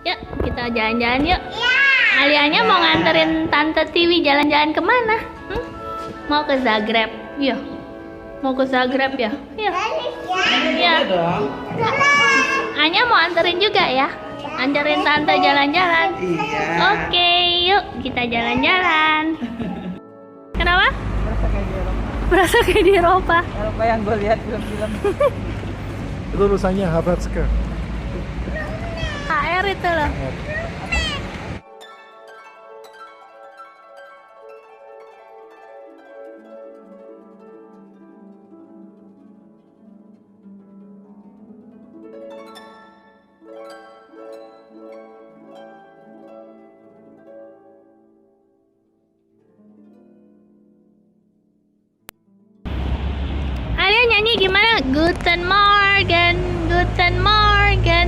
Yuk, kita jalan-jalan yuk. Alianya mau nganterin Tante Tiwi jalan-jalan kemana? Mau ke Zagreb? Iya. Mau ke Zagreb ya? Iya. Iya. Anya mau anterin juga ya? Anterin Tante jalan-jalan. Iya. Oke, yuk kita jalan-jalan. Kenapa? Berasa kayak di Eropa. Eropa yang gue lihat film-film. Itu rusanya Habratska. HR itu loh. Alia nyanyi gimana? Guten Morgen, Guten Morgen.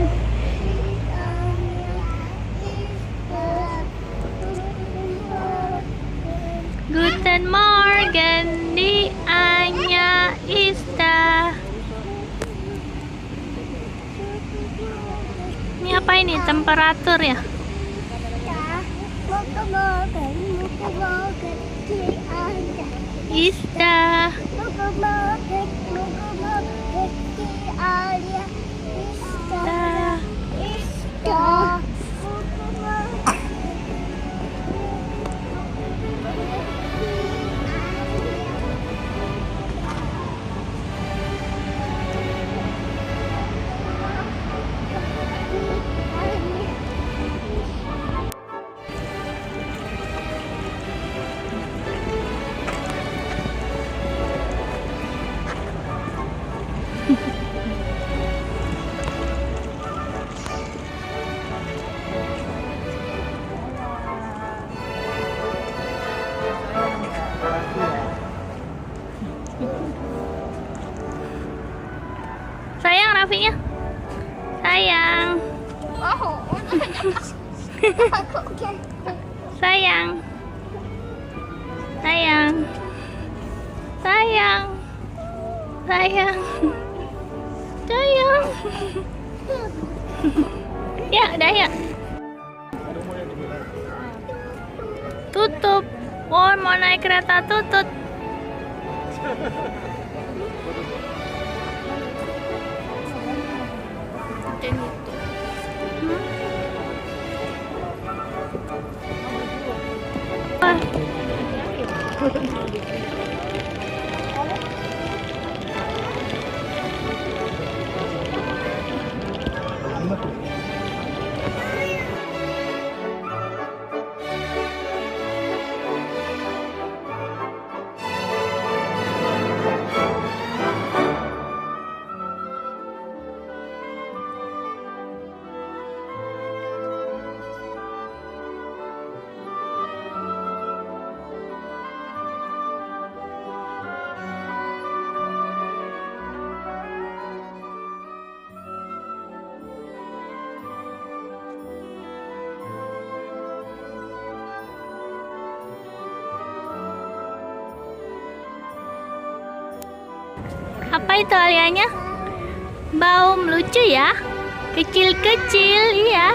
Guten Morgen, di Anya Ista. Ini apa ini? Temperatur ya? Ista. Sayang Rafinya. Sayang. Sayang. Sayang. Sayang. Sayang. Sayang. Ya, udah ya. Tutup. Oh, mau naik kereta tutup. Apa itu Alianya? Baum lucu ya? Kecil-kecil, iya.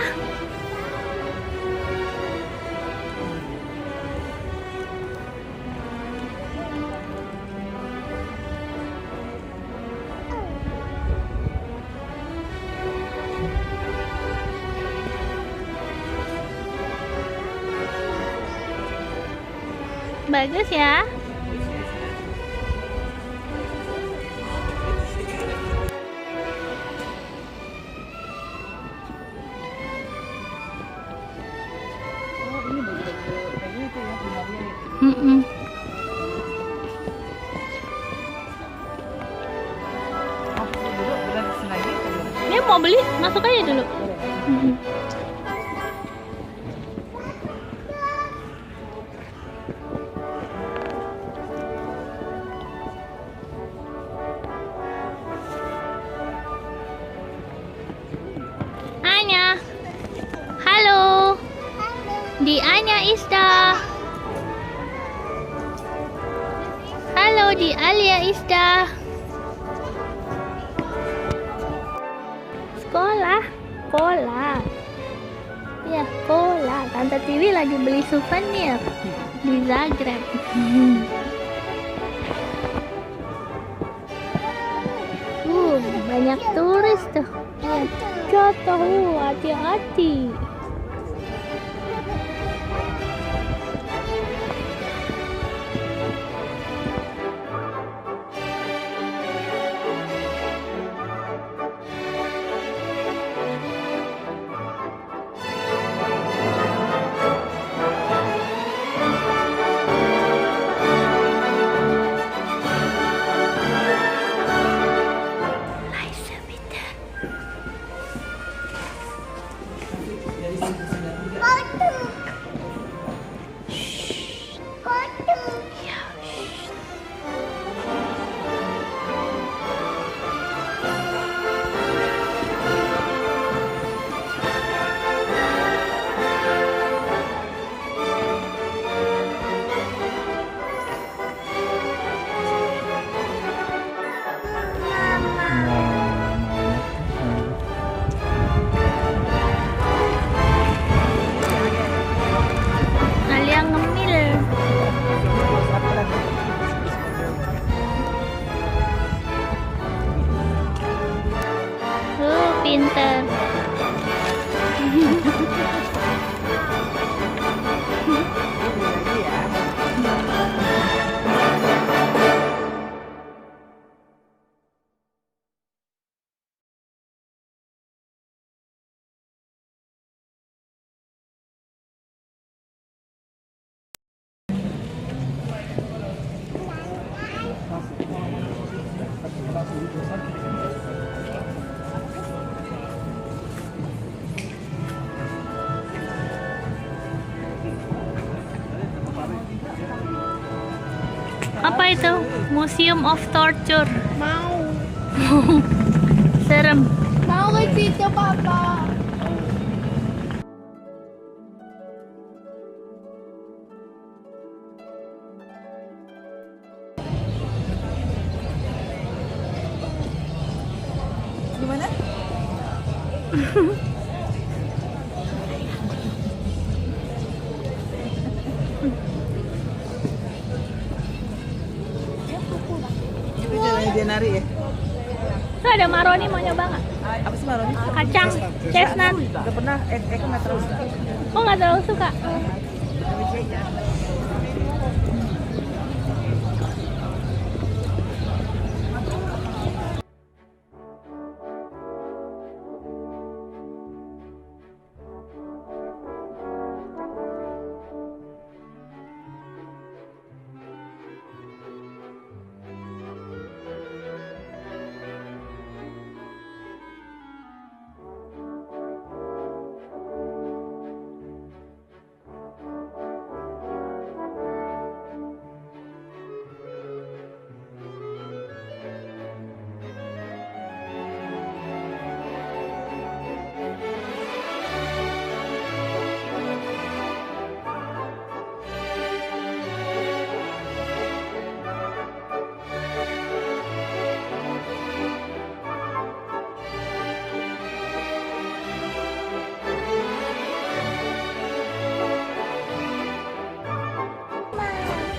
Bagus ya. Dia mau beli, masuk aja dulu. Anya, halo. Di Anya Ista. Halo di Alia Ista. Sekolah. Ya, cola. Tante Tiwi lagi beli souvenir di Zagreb. Banyak turis tuh. Lihat, jatuh, hati-hati. Alia ngemil. Pinter. Apa itu? Museum of Torture. Mau. Serem. Mau ke situ, Papa. Gimana? Itu jalannya dia nari ya? Tuh ada maroni, mau nyoba nggak? Apa sih maroni? Kacang, chestnut. Udah pernah, Eka nggak terlalu suka. Oh, nggak terlalu suka.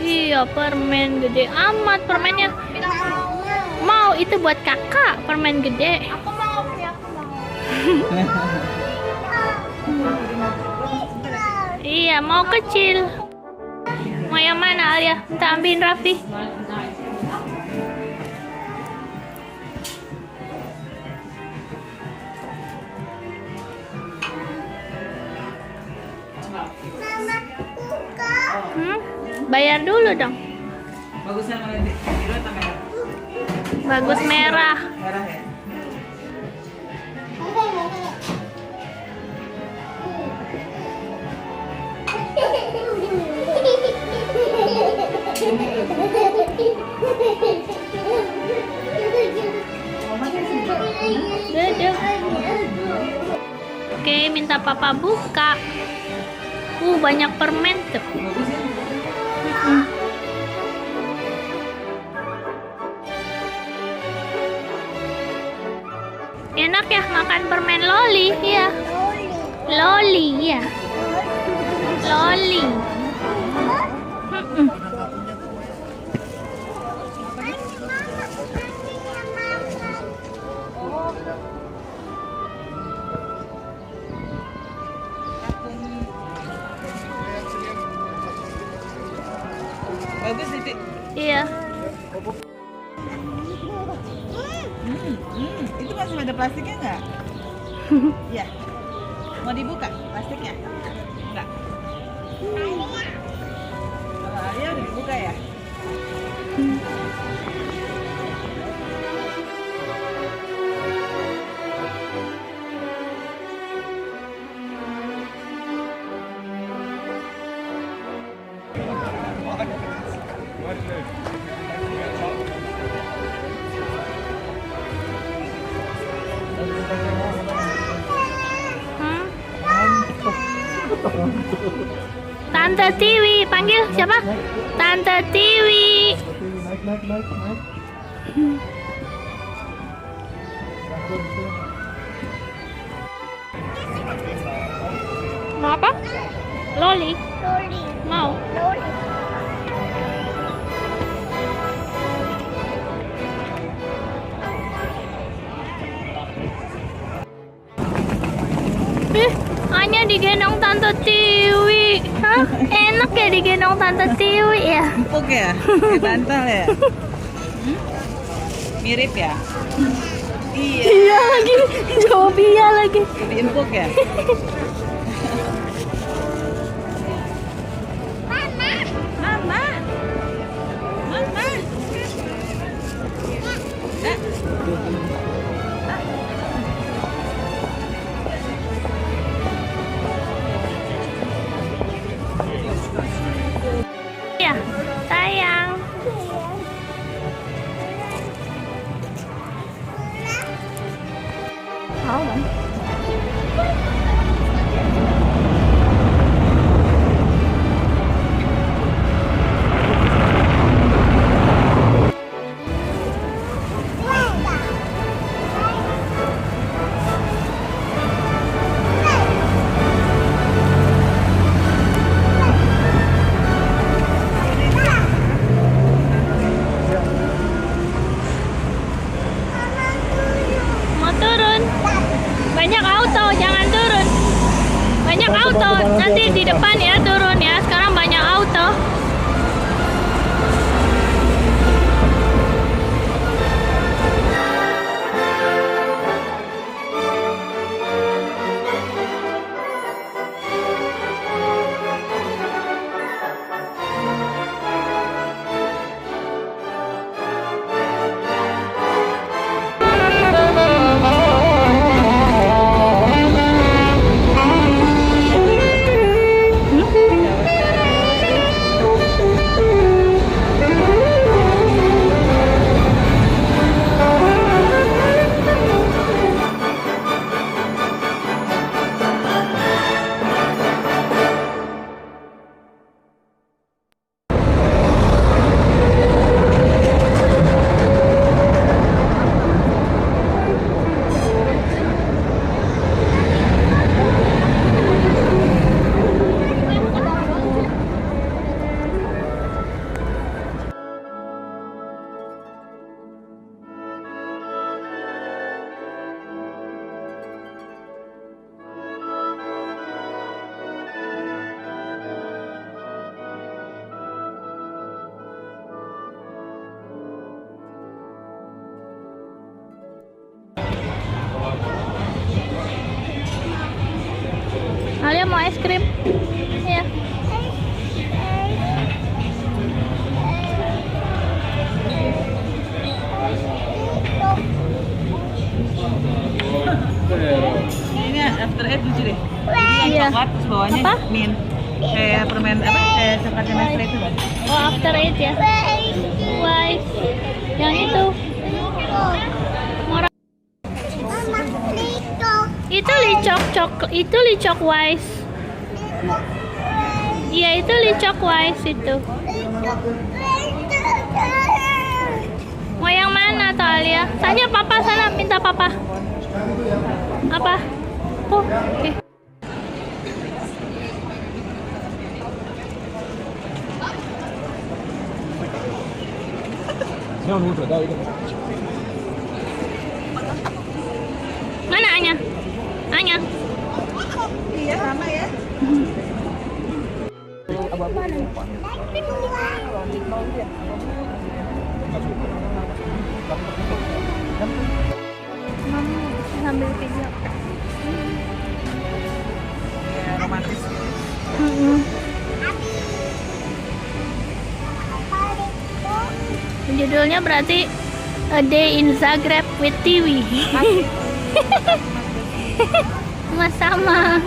Iya, permen gede amat permennya. Mau, itu buat kakak, permen gede. Aku mau, aku mau. Iya, mau kecil. Mau yang mana, Alia? Minta ambilin Raffi. Bayar dulu dong. Bagusnya mana nih? Biru atau merah? Bagus merah. Merah ya? Duduk. Oke, minta papa buka. Banyak permen tuh. Bagus ya? Enak ya makan permen loli, ya. Loli. Loli, ya. Loli. Mm-mm. Bagus Titik. Iya. Itu masih ada plastiknya nggak? Iya. Mau dibuka plastiknya? Enggak. Kalau Alia udah dibuka ya? Hmm? Tante Tiwi, panggil siapa? Tante Tiwi. Naik, naik, naik, naik. Mau apa? Loli. Loli. Mau. Loli. Hanya digendong Tante Tiwi. Hah? Enak ya digendong Tante Tiwi ya? Empuk ya? Kayak bantal ya? Mirip ya? Iya. Iya lagi, jawab iya lagi. Lebih empuk ya? Mama. Mama. Mama. Ya, sayang. Tahu dong. Mau turun? Banyak auto, jangan turun. Banyak auto, nanti di depan ya turun ya. Sekarang banyak auto. Alia mau es krim? Iya. Ini after eight lucu deh. Jadi Iya. yang coklat terus bawahnya Apa? mint. Kayak permen apa? Kayak coklatnya Nestle itu kan? Oh, after eight ya. Wise. Yang itu. Murah. Itu licok wise. Iya, itu licok wise itu. Mau yang mana tuh Alia? Tanya papa sana, minta papa. Apa? Oh, 跳弩者到一个。 Mana Anya? Anya? Iya sama ya. Mama sambil video. Ya, romantis. Judulnya berarti A Day in Zagreb with TV. Mas sama.